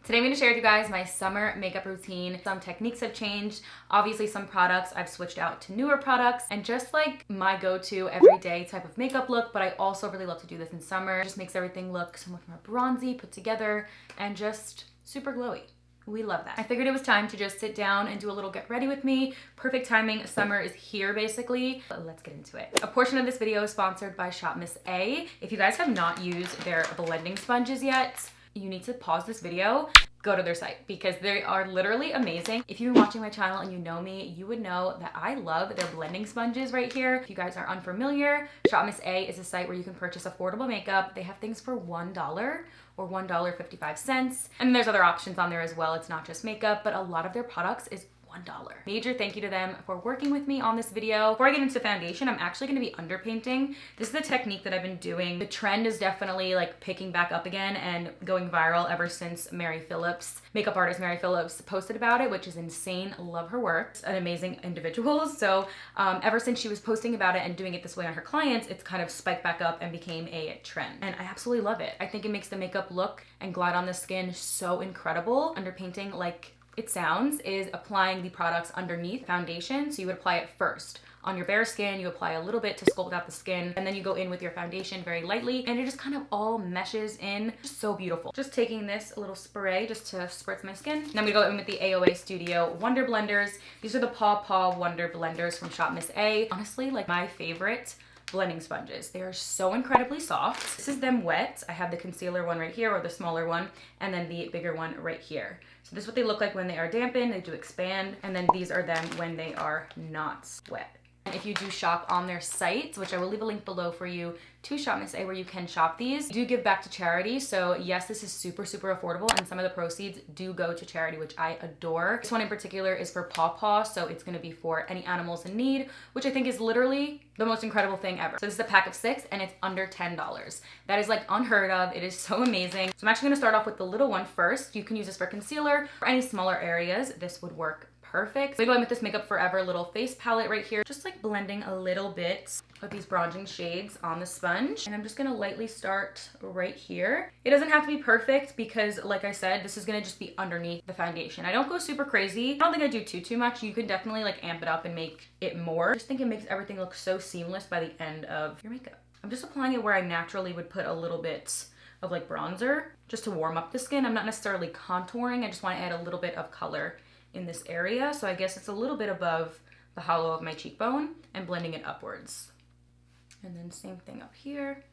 Today I'm going to share with you guys my summer makeup routine. Some techniques have changed. Obviously some products I've switched out to newer products and just like my go-to everyday type of makeup look, but I also really love to do this in summer. It just makes everything look so much more bronzy, put together, and just super glowy. We love that. I figured it was time to just sit down and do a little get ready with me. Perfect timing, summer is here basically, but let's get into it. A portion of this video is sponsored by Shop Miss A. If you guys have not used their blending sponges yet, you need to pause this video, go to their site because they are literally amazing. If you've been watching my channel and you know me, you would know that I love their blending sponges right here. If you guys are unfamiliar, Shop Miss A is a site where you can purchase affordable makeup. They have things for $1 or $1.55. And there's other options on there as well. It's not just makeup, but a lot of their products is $1. Major thank you to them for working with me on this video. Before I get into foundation, I'm actually going to be underpainting. This is the technique that I've been doing. The trend is definitely like picking back up again and going viral ever since Mary Phillips, makeup artist Mary Phillips, posted about it, which is insane. Love her work. An amazing individual. So ever since she was posting about it and doing it this way on her clients, it's kind of spiked back up and became a trend. And I absolutely love it. I think it makes the makeup look and glide on the skin so incredible. Underpainting, like it sounds, is applying the products underneath foundation. So you would apply it first. On your bare skin, you apply a little bit to sculpt out the skin, and then you go in with your foundation very lightly, and it just kind of all meshes in. Just so beautiful. Just taking this little spray just to spritz my skin. Then we go in with the AOA Studio Wonder Blenders. These are the Paw Paw Wonder Blenders from Shop Miss A. Honestly, like my favorite blending sponges. They are so incredibly soft. This is them wet. I have the concealer one right here, or the smaller one, and then the bigger one right here. So this is what they look like when they are dampened. They do expand, and then these are them when they are not wet. And if you do shop on their site, which I will leave a link below for you to Shop Miss A where you can shop these, do give back to charity. So yes, this is super affordable, and some of the proceeds do go to charity, which I adore. This one in particular is for Paw Paw, so it's gonna be for any animals in need, which I think is literally the most incredible thing ever. So this is a pack of 6 and it's under $10. That is like unheard of. It is so amazing. So I'm actually gonna start off with the little one first. You can use this for concealer or any smaller areas. This would work perfect. So I go in with this Makeup Forever little face palette right here, just like blending a little bit of these bronzing shades on the sponge. And I'm just gonna lightly start right here. It doesn't have to be perfect because, like I said, this is gonna just be underneath the foundation. I don't go super crazy. I don't think I do too much. You can definitely like amp it up and make it more. I just think it makes everything look so seamless by the end of your makeup. I'm just applying it where I naturally would put a little bit of like bronzer just to warm up the skin. I'm not necessarily contouring. I just wanna add a little bit of color in this area. So I guess it's a little bit above the hollow of my cheekbone and blending it upwards. And then same thing up here.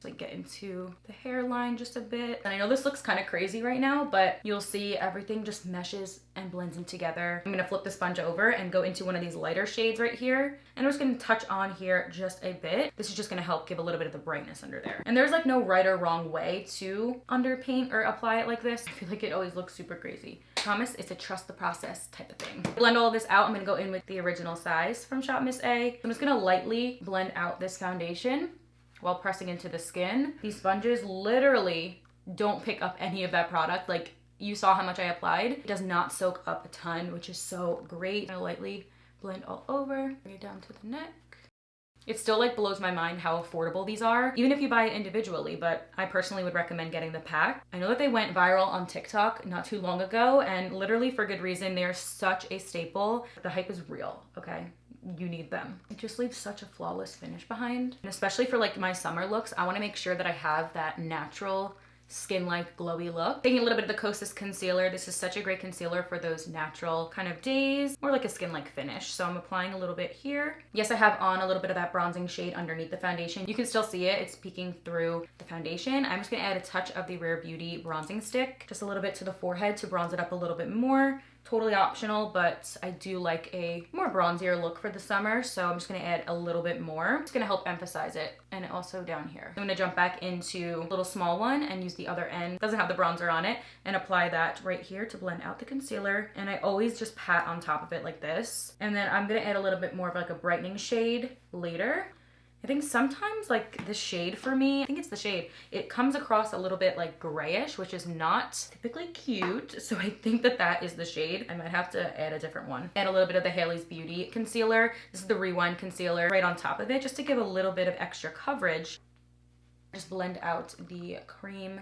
Like get into the hairline just a bit. And I know this looks kind of crazy right now, but you'll see everything just meshes and blends in together. I'm gonna flip the sponge over and go into one of these lighter shades right here. And I'm just gonna touch on here just a bit. This is just gonna help give a little bit of the brightness under there. And there's like no right or wrong way to underpaint or apply it like this. I feel like it always looks super crazy. I promise it's a trust the process type of thing. Blend all of this out. I'm gonna go in with the original size from Shop Miss A. I'm just gonna lightly blend out this foundation while pressing into the skin. These sponges literally don't pick up any of that product. Like you saw how much I applied. It does not soak up a ton, which is so great. I'm gonna lightly blend all over, bring it down to the neck. It still like blows my mind how affordable these are, even if you buy it individually, but I personally would recommend getting the pack. I know that they went viral on TikTok not too long ago, and literally for good reason. They are such a staple. The hype is real, okay? You need them. It just leaves such a flawless finish behind. And especially for like my summer looks, I wanna make sure that I have that natural skin-like glowy look. Taking a little bit of the Kosas concealer. This is such a great concealer for those natural kind of days, or like a skin-like finish. So I'm applying a little bit here. Yes, I have on a little bit of that bronzing shade underneath the foundation. You can still see it. It's peeking through the foundation. I'm just gonna add a touch of the Rare Beauty bronzing stick, just a little bit to the forehead to bronze it up a little bit more. Totally optional, but I do like a more bronzier look for the summer, so I'm just gonna add a little bit more. It's gonna help emphasize it, and also down here. I'm gonna jump back into a little small one and use the other end. Doesn't have the bronzer on it, and apply that right here to blend out the concealer. And I always just pat on top of it like this. And then I'm gonna add a little bit more of like a brightening shade later. I think sometimes like the shade for me, I think it's the shade, it comes across a little bit like grayish, which is not typically cute. So I think that that is the shade. I might have to add a different one. Add a little bit of the Haley's Beauty concealer. This is the Rewind concealer right on top of it, just to give a little bit of extra coverage. Just blend out the cream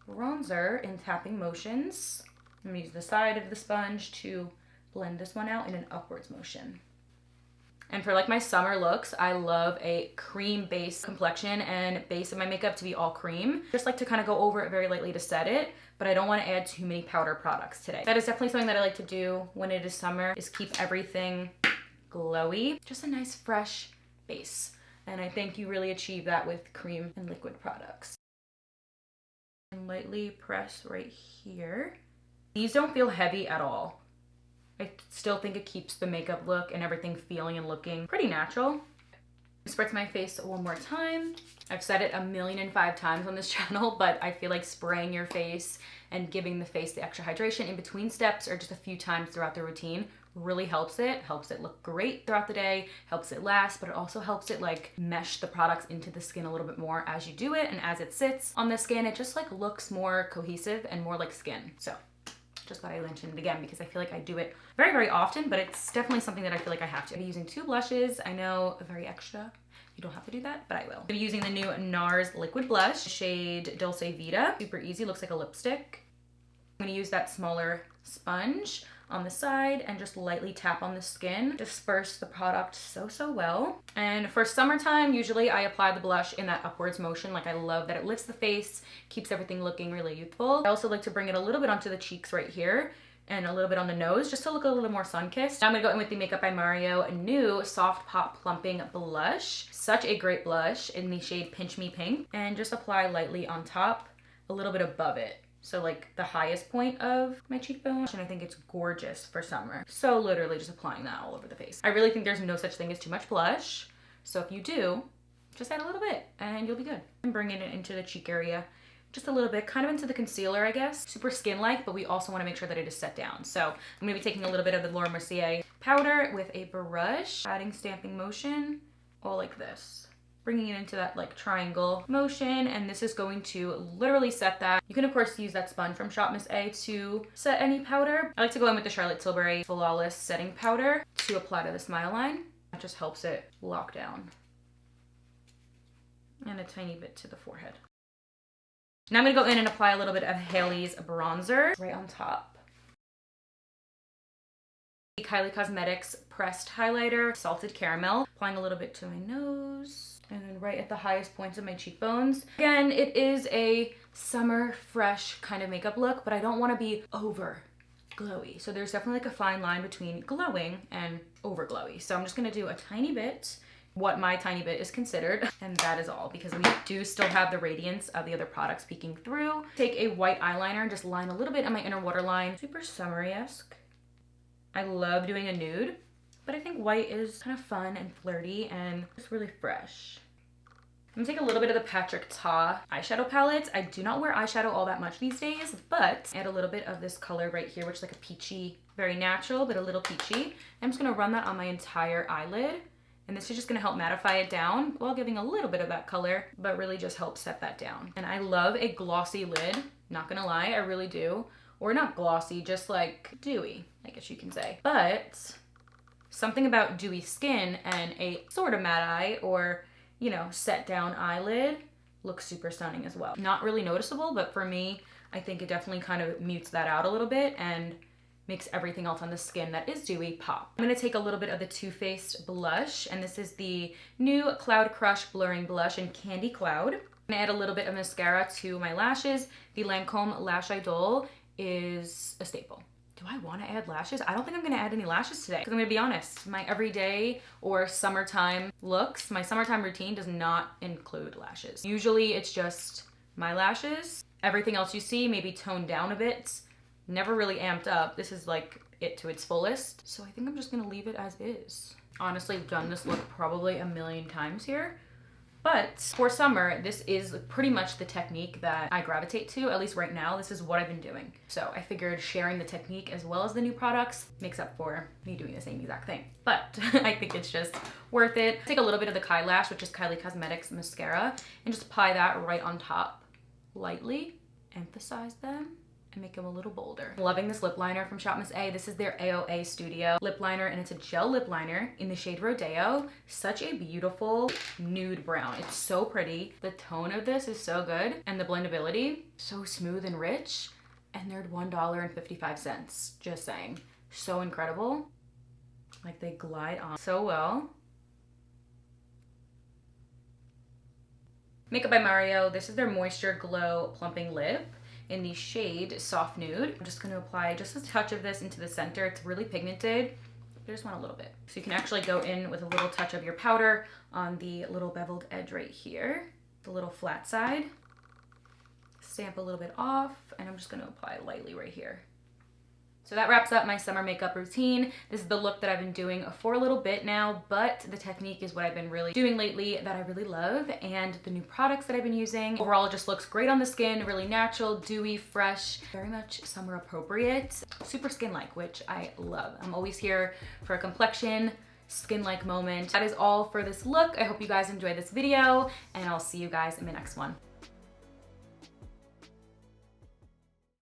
bronzer in tapping motions. I'm gonna use the side of the sponge to blend this one out in an upwards motion. And for like my summer looks, I love a cream base complexion and base of my makeup to be all cream. Just like to kind of go over it very lightly to set it, but I don't want to add too many powder products today. That is definitely something that I like to do when it is summer, is keep everything glowy. Just a nice fresh base. And I think you really achieve that with cream and liquid products. And lightly press right here. These don't feel heavy at all. I still think it keeps the makeup look and everything feeling and looking pretty natural. Spritz my face one more time. I've said it 1,000,005 times on this channel, but I feel like spraying your face and giving the face the extra hydration in between steps or just a few times throughout the routine really helps it look great throughout the day, helps it last, but it also helps it like mesh the products into the skin a little bit more as you do it, and as it sits on the skin, it just like looks more cohesive and more like skin. So just thought I mentioned it again because I feel like I do it very, very often, but it's definitely something that I feel like I have to. I'll be using 2 blushes. I know, very extra. You don't have to do that, but I will. I'll be using the new NARS liquid blush, shade Dulce Vita. Super easy, looks like a lipstick. I'm gonna use that smaller sponge on the side and just lightly tap on the skin. Disperse the product so well. And for summertime, usually I apply the blush in that upwards motion. Like I love that it lifts the face, keeps everything looking really youthful. I also like to bring it a little bit onto the cheeks right here and a little bit on the nose just to look a little more sun-kissed. Now I'm gonna go in with the Makeup by Mario new Soft Pop Plumping Blush. Such a great blush in the shade Pinch Me Pink. And just apply lightly on top, a little bit above it. So like the highest point of my cheekbone, and I think it's gorgeous for summer. So literally just applying that all over the face. I really think there's no such thing as too much blush. So if you do, just add a little bit and you'll be good. I'm bringing it into the cheek area, just a little bit, kind of into the concealer, I guess. Super skin-like, but we also want to make sure that it is set down. So I'm gonna be taking a little bit of the Laura Mercier powder with a brush, adding stamping motion, all like this. Bringing it into that like triangle motion, and this is going to literally set that. You can of course use that sponge from Shop Miss A to set any powder. I like to go in with the Charlotte Tilbury Flawless Setting Powder to apply to the smile line. That just helps it lock down. And a tiny bit to the forehead. Now I'm gonna go in and apply a little bit of Hailey's bronzer right on top. Kylie Cosmetics Pressed Highlighter, Salted Caramel. Applying a little bit to my nose. And then right at the highest points of my cheekbones. Again, it is a summer fresh kind of makeup look, but I don't want to be over glowy. So there's definitely like a fine line between glowing and over glowy. So I'm just gonna do a tiny bit, what my tiny bit is considered, and that is all, because we do still have the radiance of the other products peeking through. Take a white eyeliner and just line a little bit on my inner waterline. Super summery-esque. I love doing a nude, but I think white is kind of fun and flirty and just really fresh. I'm gonna take a little bit of the Patrick Ta eyeshadow palette. I do not wear eyeshadow all that much these days, but add a little bit of this color right here, which is like a peachy, very natural, but a little peachy. I'm just gonna run that on my entire eyelid. And this is just gonna help mattify it down while giving a little bit of that color, but really just help set that down. And I love a glossy lid, not gonna lie, I really do. Or not glossy, just like dewy, I guess you can say. But something about dewy skin and a sort of matte eye or, you know, set down eyelid looks super stunning as well. Not really noticeable, but for me, I think it definitely kind of mutes that out a little bit and makes everything else on the skin that is dewy pop. I'm gonna take a little bit of the Too Faced blush, and this is the new Cloud Crush Blurring Blush in Candy Cloud. I'm gonna add a little bit of mascara to my lashes. The Lancome Lash Idol is a staple. Do I want to add lashes? I don't think I'm going to add any lashes today, because I'm going to be honest, my everyday or summertime looks, my summertime routine does not include lashes. Usually it's just my lashes. Everything else you see maybe toned down a bit, never really amped up. This is like it to its fullest. So I think I'm just going to leave it as is. Honestly, I've done this look probably 1,000,000 times here. But for summer, this is pretty much the technique that I gravitate to, at least right now. This is what I've been doing. So I figured sharing the technique as well as the new products makes up for me doing the same exact thing. But I think it's just worth it. Take a little bit of the Kai Lash, which is Kylie Cosmetics mascara, and just apply that right on top lightly. Emphasize them. and make them a little bolder. Loving this lip liner from Shop Miss A. This is their AOA Studio lip liner, and it's a gel lip liner in the shade Rodeo. Such a beautiful nude brown. It's so pretty. The tone of this is so good, and the blendability, so smooth and rich, and they're $1.55. Just saying. So incredible. Like, they glide on so well. Makeup by Mario. This is their Moisture Glow Plumping Lip in the shade Soft Nude. I'm just going to apply just a touch of this into the center. It's really pigmented, but I just want a little bit. So you can actually go in with a little touch of your powder on the little beveled edge right here, the little flat side. Stamp a little bit off, and I'm just going to apply lightly right here. So that wraps up my summer makeup routine. This is the look that I've been doing for a little bit now, but the technique is what I've been really doing lately that I really love, and the new products that I've been using. Overall, it just looks great on the skin, really natural, dewy, fresh, very much summer appropriate, super skin-like, which I love. I'm always here for a complexion, skin-like moment. That is all for this look. I hope you guys enjoyed this video, and I'll see you guys in the next one.